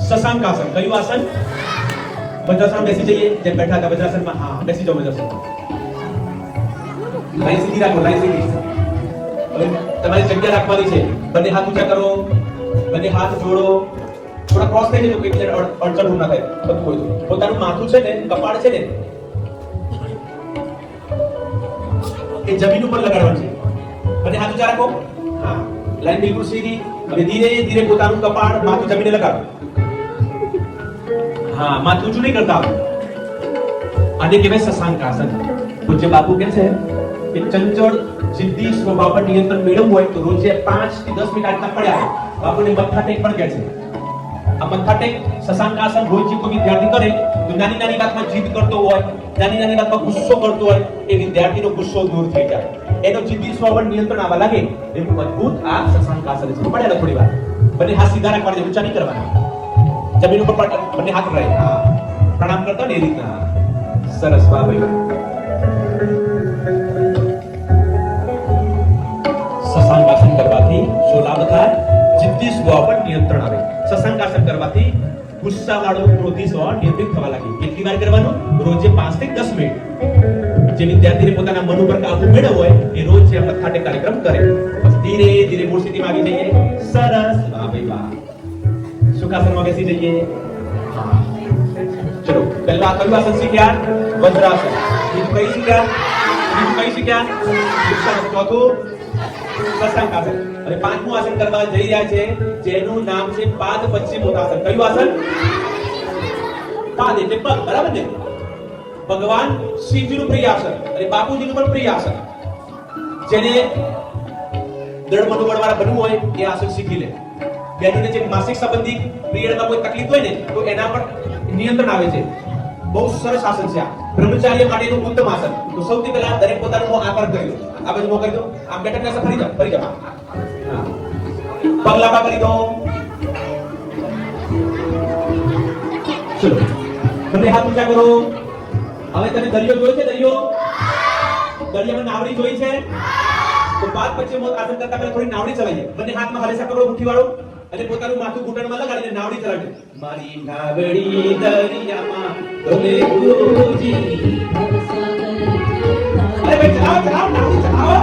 શશાંકાસન. કયું આસન? વજ્રાસન. બેસી જઈએ. જેમ બેઠા હતા વજ્રાસનમાં. હા, બેસી જાઓ વજ્રાસનમાં. લાઈન સીધી રાખો, લાઈન સીધી. હવે તમારી જગ્યા રાખવાની છે. બંને હાથ ઊંચા કરો, બંને હાથ જોડો. થોડા ક્રોસ થઈ જજો, એટલે અડચણ ના થાય. બધું હોય તો પોતાનું માથું છે ને, કપાળ છે ને, એ જમીન ઉપર લગાડવાનું છે. બંને હાથ ઊંચા રાખો. હા, લાઈન બિલકુલ સીધી. હવે ધીરે ધીરે પોતાનું કપાળ માથું જમીને લગાડો. હા, માથું ઊંચું નહીં કરતા. આને કહેવાય શશાંકાસન. પૂજ્ય બાપુ કહે છે કે ચંચળ જિદ્દી સ્વભાવ પર નિયંત્રણ મેળવવું હોય તો રોજે 5 થી 10 મિનિટ આટલા પડ્યા. બાપુને મથા ટેક પણ કહે છે. આ મથા ટેક શશાંકાસન રોજ જે કોઈ વિદ્યાર્થી કરે તો નાની નાની વાતમાં જીદ કરતો હોય, નાની નાની વાતમાં ગુસ્સો કરતો હોય, એ વિદ્યાર્થીનો ગુસ્સો દૂર થઈ જાય. એનો જિદ્દી સ્વભાવ નિયંત્રણ આવવા લાગે. એવું અદ્ભુત આ શશાંકાસન છે. પડ્યા થોડી વાર. બંને હાથ સીધા રાખવાના, ઊંચા નહીં કરવાના. જમીન ઉપર બંને હાથ રહે. હા, પ્રણામ કરતા ને એ રીતના. સરસ. વાહ ભાઈ. શશાંકાસન કરવાથી શું લાભ થાય? જિદ્દી સ્વભાવ પર નિયંત્રણ આવે. શશાંકાસન કરવાથી ગુસ્સાવાળો ક્રોધી સ્વભાવ નિયંત્રિત થવા લાગે. કેટલી વાર કરવાનું? રોજે 5 થી 10 મિનિટ. જે વિદ્યાર્થીને પોતાના મન ઉપર કાબુ મેળવવો હોય એ રોજ જે મથાટે કાર્યક્રમ કરે. બસ ધીરે ધીરે મૂળ સ્થિતિમાં આવી જઈએ. સરસ. વાહ ભાઈ વાહ. સુખાસનમાં બેસી જઈએ. ચલો, પહેલા કયું આસન શીખ્યા? વજ્રાસન. બીજું કઈ શીખ્યા? ચોથું શશાંકાસન. અને પાંચમું આસન કરવા જઈ રહ્યા છે જેનું નામ છે પાદ પશ્ચિમોત્તાસન. કયું આસન? પાદ એટલે પગ, બરાબર ને? ભગવાન શિવજીનું પ્રિય આસન અને બાપુજીનું પણ પ્રિય આસન. જેને દ્રઢ મનોબળ વાળા બનવું હોય એ આસન શીખી લે. બેનોને જે માસિક સંબંધી પિરિયડમાં કોઈ તકલીફ હોય ને તો એના પર નિયંત્રણ આવે છે. બહુ સરસ આસન છે આ. બ્રહ્મચાર્ય માટેનું ઉત્તમ આસન. તો સૌથી પહેલા દરેક પોતાનો આકાર કરી દો. આ બાજુ મોં કરી દો. આમ બેઠક પાસે ફરી જાઓ, ફરી જાઓ. પગ લાંબા કરી દો. ચલો, બંને હાથ ઊંચા કરો. હવે તમે દરિયો જોયો છે? દરિયામાં નાવડી જોઈ છે? તો પાદ પશ્ચિમોત્તાસન કરતા પહેલા થોડી નાવડી ચલાવીએ. બંને હાથમાં હલેસા પકડો મુઠ્ઠી વાળો અને પોતાનું માથું ઘૂંટણમાં લગાડીને નાવડી ચલાવજો. મારી નાવડી દરિયામાં ડોલે ગુરુજી. અરે ભાઈ ચલાવો, નાવડી ચલાવો.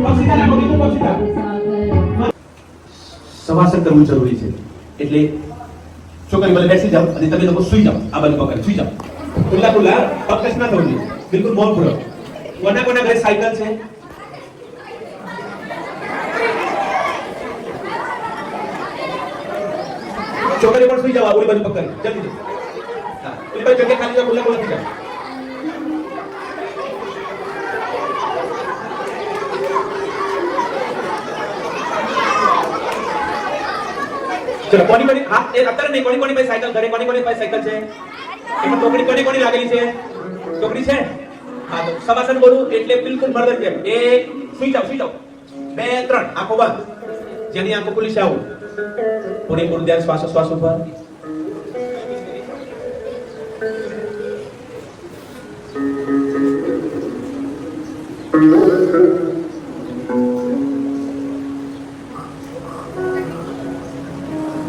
પક્ષીતા રાખો, બીજું પક્ષીતા. સવાસન કરવું જરૂરી છે. એટલે છોકરી બોલે બેસી જાઓ અને તમે લોકો સુઈ જાઓ. આ બાજુ પકડ, સુઈ જાઓ. ખુલ્લા પગ ના થવું જોઈએ. બિલકુલ મૌન પૂર્વક. કોના કોના ઘરે સાયકલ છે? છોકરી પણ સુઈ જાવ. ઓલી બાજુ પકડ, જલ્દી. હા, ઓલી બાજુ જગ્યા ખાલી જાવ. ખુલ્લા થઈ જાવ. ચલો, કોની હા એ અત્યારે નહીં. કોની પાસે સાયકલ ઘરે? કોની પાસે સાયકલ છે? એમાં ટોકડી કોની લાગેલી છે? ટોકડી છે? હા, તો શવાસન બોલું એટલે બિલકુલ મર્દન જેમ. એક, સુઈ જાવ. 2, 3, આંખો બંધ. જેની આંખો ખુલી છે આવું. પૂરેપૂરું ધ્યાન શ્વાસ ઉપર.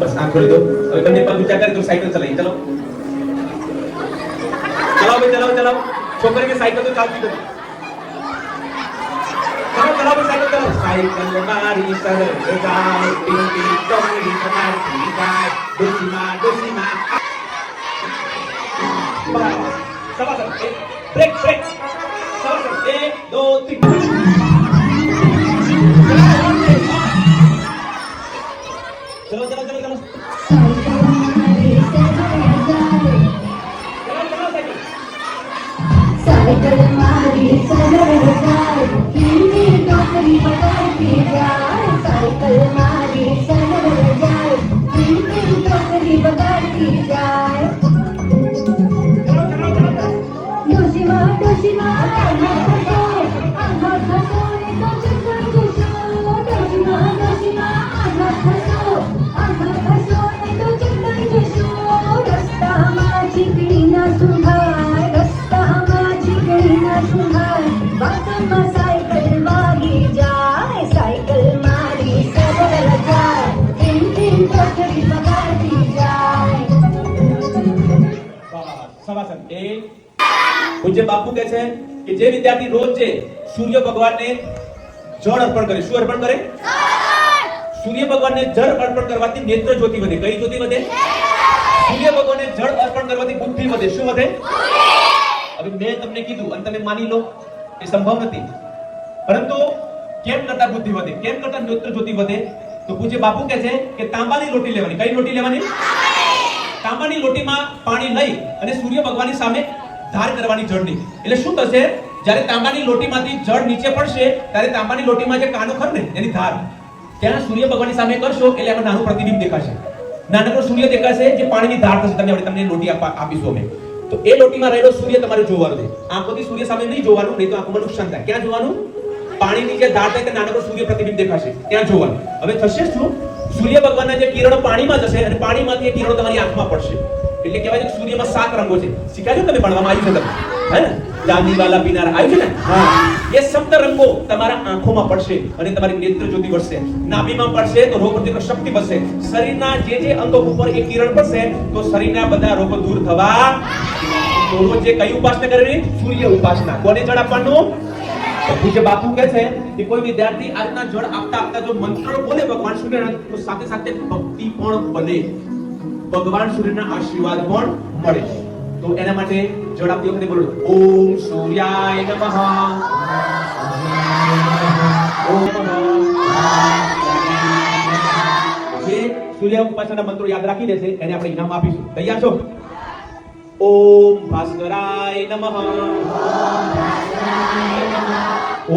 બસ આંખ ખોલી દો. હવે બંને પગ ઊંચા કરી દો. સાયકલ ચલાવી. ચલો, ચલાવો. છોકરી કે સાયકલ તો ચાલતી નથી. ચલાવો સાયકલ. સાયકલ મારી સરળ જાય, પિંકી ચોકડી ચલાવતી જાય, ડોસીમાં. બરાબર. સવાસન. બ્રેક. સવાસન. 1, 2, 3. ચલો. साइकिल मारी सरल जाए, हिंदी टोकरी पकड़ती जाए. साइकिल मारी सरल जाए, हिंदी टोकरी पकड़ती जाए. डोसीमा आधा खसो तो चक्कर घुसो. डोसीमा आधा खसो तो चक्कर घुसो. रस्ताમાં ચીકણી ના સુંઘાય, રસ્તામાં ચીકણી ના સુંઘાય. વાતમાં સાયકલ પાથરી બગાડતી જાય. સવાસન એ પૂજ્ય બાપુ કહે છે કે જે વિદ્યાર્થી રોજ છે સૂર્ય ભગવાનને જળ અર્પણ કરે. શું અર્પણ કરે? સૂર્ય ભગવાનને જળ અર્પણ કરવાથી નેત્ર જ્યોતિ વધે. કઈ જ્યોતિ વધે? સૂર્ય ભગવાનને જળ અર્પણ કરવાથી બુદ્ધિ વધે. શું વધે? હવે મેં તમને કીધું અને તમે માની લો એ સંભવ નથી, પરંતુ કેમ કરતા બુદ્ધિ વધે, કેમ કરતા નેત્ર જ્યોતિ વધે? તો પૂજ્ય બાપુ કહે છે કે તાંબાની લોટી લેવાની. કઈ લોટી લેવાની? તાંબાની લોટીમાં પાણી લઈ અને સૂર્ય ભગવાનની સામે ધાર કરવાની જળની. એટલે શું થશે? જ્યારે તાંબાની લોટીમાંથી જળ નીચે પડશે ત્યારે તાંબાની લોટીમાં જે કાનો ખર ને એની ધાર ત્યાં સૂર્ય ભગવાનની સામે કરશો એટલે એમાં નાનું પ્રતિબિંબ દેખાશે. નાનકડો સૂર્ય દેખાશે જે પાણીની ધાર થશે. તમને લોટી આપીશું અમે. તો એ લોટીમાં રહેલો સૂર્ય તમારે જોવાનો છે. આંખોથી સૂર્ય સામે નહીં જોવાનું, નહીં તો આંખોમાં નુકસાન થાય. ક્યાં જોવાનું? પાણીની જે ધાર થાય તે નાનકડો સૂર્ય પ્રતિબિંબ દેખાશે ત્યાં જોવાનું. હવે થશે શું? સૂર્ય ભગવાનના જે કિરણો પાણીમાં જશે અને પાણીમાંથી એ કિરણો તમારી આંખમાં પડશે. એટલે કહેવાય છે કે સૂર્યમાં 7 રંગો છે. શીખાયું તમે ભણવામાં આવ્યું છે તમે, હે ને? ચાંદી વાલા પીનારા આવ્યું છે ને? હા. એ 7 રંગો તમારા આંખોમાં પડશે અને તમારી નેત્ર જ્યોતિ વધશે. નાભીમાં પડશે તો રોગ પ્રતિકારક શક્તિ વધશે. શરીરના જે અંગો ઉપર એ કિરણ પડશે તો શરીરના બધા રોગો દૂર થવા. તો રોજ જે કઈ ઉપાસના કરવી? સૂર્ય ઉપાસના. કોને જળ આપવાનું? પૂજ્ય બાપુ કહે છે કે કોઈ વિદ્યાર્થી આજના જળ આપતા જો મંત્રો બોલે ભગવાન સૂર્યના, તો સાથે સાથે ભક્તિ પણ બને, ભગવાન સૂર્યના આશીર્વાદ પણ મળે. તો એના માટે જળ આપતી વખતે બોલો ઓમ સૂર્યાય નમઃ. જે સૂર્ય ઉપાસનાના મંત્રો યાદ રાખી લેશે એને આપણે ઇનામ આપીશું. તૈયાર છો? ઓમ ભાસ્કરાય નમઃ.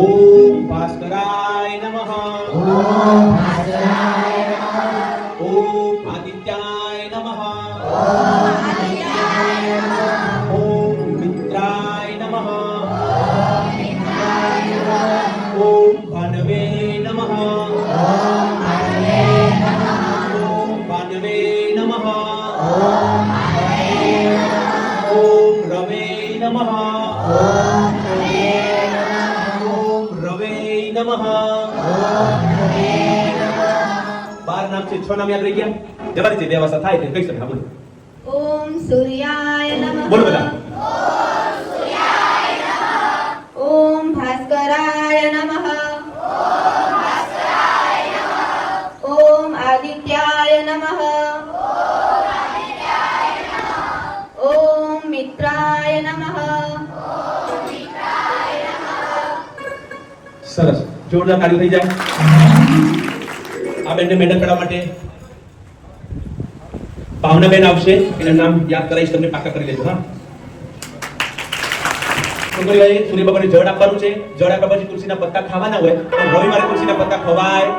ઓમ ભાસ્કરાય નમઃ. ઓમ આદિત્યાય નમઃ. ઓમ મિત્રાય નમઃ. ઓમ ભાનવે નમઃ. ઓમ ભાનવે નમઃ. ઓમ રવે નમઃ. ઓમ રવે નમઃ. 12 નામ છે, 6 નામ યાદ રહી ગયા? જવાની છે વ્યવસ્થા થાય છે કઈ શકે. બોલો ઓમ સૂર્યાય નમઃ. બોલો બધા. ઓમ ભાસ્કરાય નમઃ. ઓમ આદિત્યાય નમઃ. ઓમ મિત્રાય નમઃ. સરસ, જોરદાર તાળી થઈ જાય. આ બેનને મેડલ કરવા માટે ભાવનાબેન આવશે, એના નામ યાદ કરાવીશ તમને, પાકા કરી લેજો. હા, છોકરીઓએ સૂર્ય ભગવાનને જળ આપવાનું છે. જળ આપ્યા પછી તુલસીના પત્તા ખાવાના હોય. રવિવારે તુલસીના પત્તા ખવાય.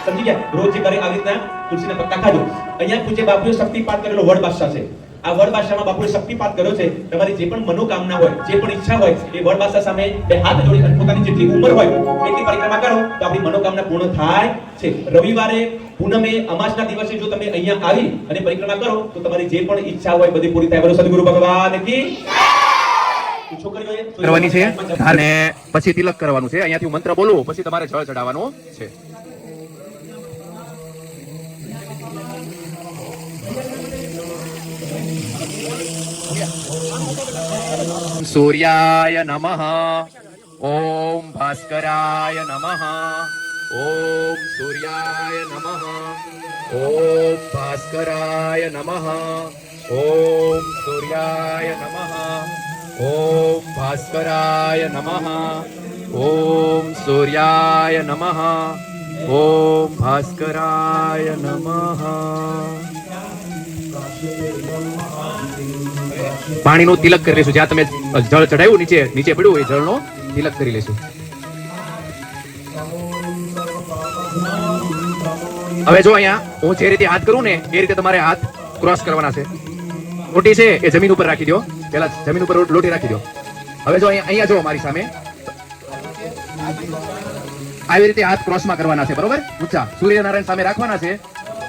સમજી ગયા? રોજ જે કરે આવી રીતના તુલસીના પત્તા ખાજો. અહીંયા પૂજ્ય બાપુએ શક્તિપાત કરેલો વડ બાદશાહ છે. આ વડ બાદશાહમાં બાપુએ શક્તિપાત કર્યો છે. તમારી જે પણ મનોકામના હોય, જે પણ ઈચ્છા હોય, એ વડ બાદશાહ સામે બે હાથ જોડી અને પોતાની જેટલી ઉંમર હોય એટલી પરિક્રમા કરો તો આપણી મનોકામના પૂર્ણ થાય છે. રવિવારે પૂનમે અમાસના દિવસે જો તમે અહીંયા આવી અને પરિક્રમા કરો તો તમારી જે પણ ઈચ્છા હોય બધી પૂરી થાય. બોલો સદગુરુ ભગવાન કી જય. કરવાની છે અને પછી તિલક કરવાનું છે. અહીંયાથી હું મંત્ર બોલું પછી તમારે જળ ચડાવવાનું છે. સૂર્યાય નમઃ. ઓમ ભાસ્કરાય નમઃ. ઓમ સૂર્યાય નમઃ. ઓમ ભાસ્કરાય નમઃ. ઓમ સૂર્યાય નમઃ. ઓમ ભાસ્કરાય નમઃ. ઓમ સૂર્યાય નમઃ. ઓમ ભાસ્કરાય નમઃ. પાણીનું તિલક કરી લેશું. જ્યાં તમે જળ ચડાવ્યું નીચે પડ્યું એ જળનો તિલક કરી લેશું. હવે જો અહીંયા હું જે રીતે હાથ કરું ને એ રીતે તમારે હાથ ક્રોસ કરવાના છે. લોટી છે એ જમીન ઉપર રાખી દો. પેલા જમીન ઉપર લોટી રાખી દો. હવે જો અહીંયા જો મારી સામે આવી રીતે હાથ ક્રોસમાં કરવાના છે. બરોબર? ઊંચા સૂર્યનારાયણ સામે રાખવાના છે.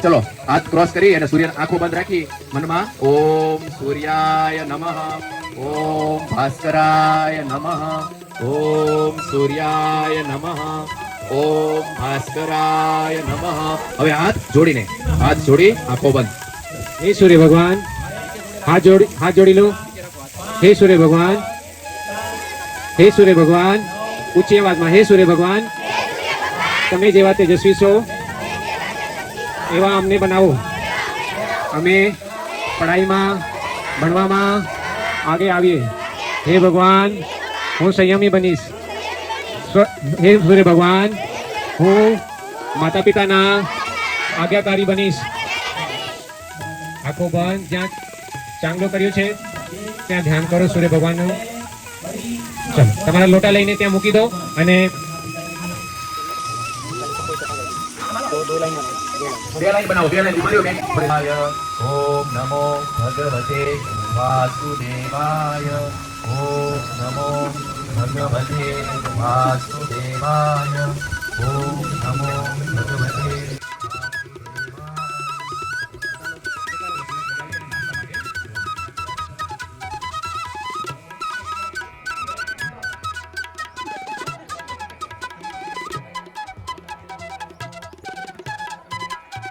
ચલો હાથ ક્રોસ કરી અને સૂર્ય આંખો બંધ રાખી મનમાં ઓમ સૂર્યાય નમઃ. ઓમ ભાસ્કરાય નમઃ. ઓમ સૂર્યાય નમઃ. ઓમ ભાસ્કરાય નમઃ. હવે હાથ જોડીને હાથ જોડી આંખો બંધ. હે સૂર્ય ભગવાન, હાથ જોડી લો. હે સૂર્ય ભગવાન, હે સૂર્ય ભગવાન, ઊંચી અવાજમાં, હે સૂર્ય ભગવાન, તમે જેવા તેજસ્વી છો એવા અમને બનાવો. અમે પઢાઈમાં ભણવામાં આગે આવીએ. હે ભગવાન, હું સંયમી બનીશ. હે સૂર્ય ભગવાન, હું માતા પિતાના આજ્ઞાકારી બનીશ. આંખો બંધ. જ્યાં ચાંગલો કર્યો છે ત્યાં ધ્યાન કરો સૂર્ય ભગવાનનું. ચાલો તમારા લોટા લઈને ત્યાં મૂકી દો અને બે લાઈન બનાવો, બે લાઈન બોલ્યો બેન. ઓમ નમો ભગવતે વાસુદેવાય. ઓમ નમો ભગવતે વાસુદેવાય. ઓમ નમો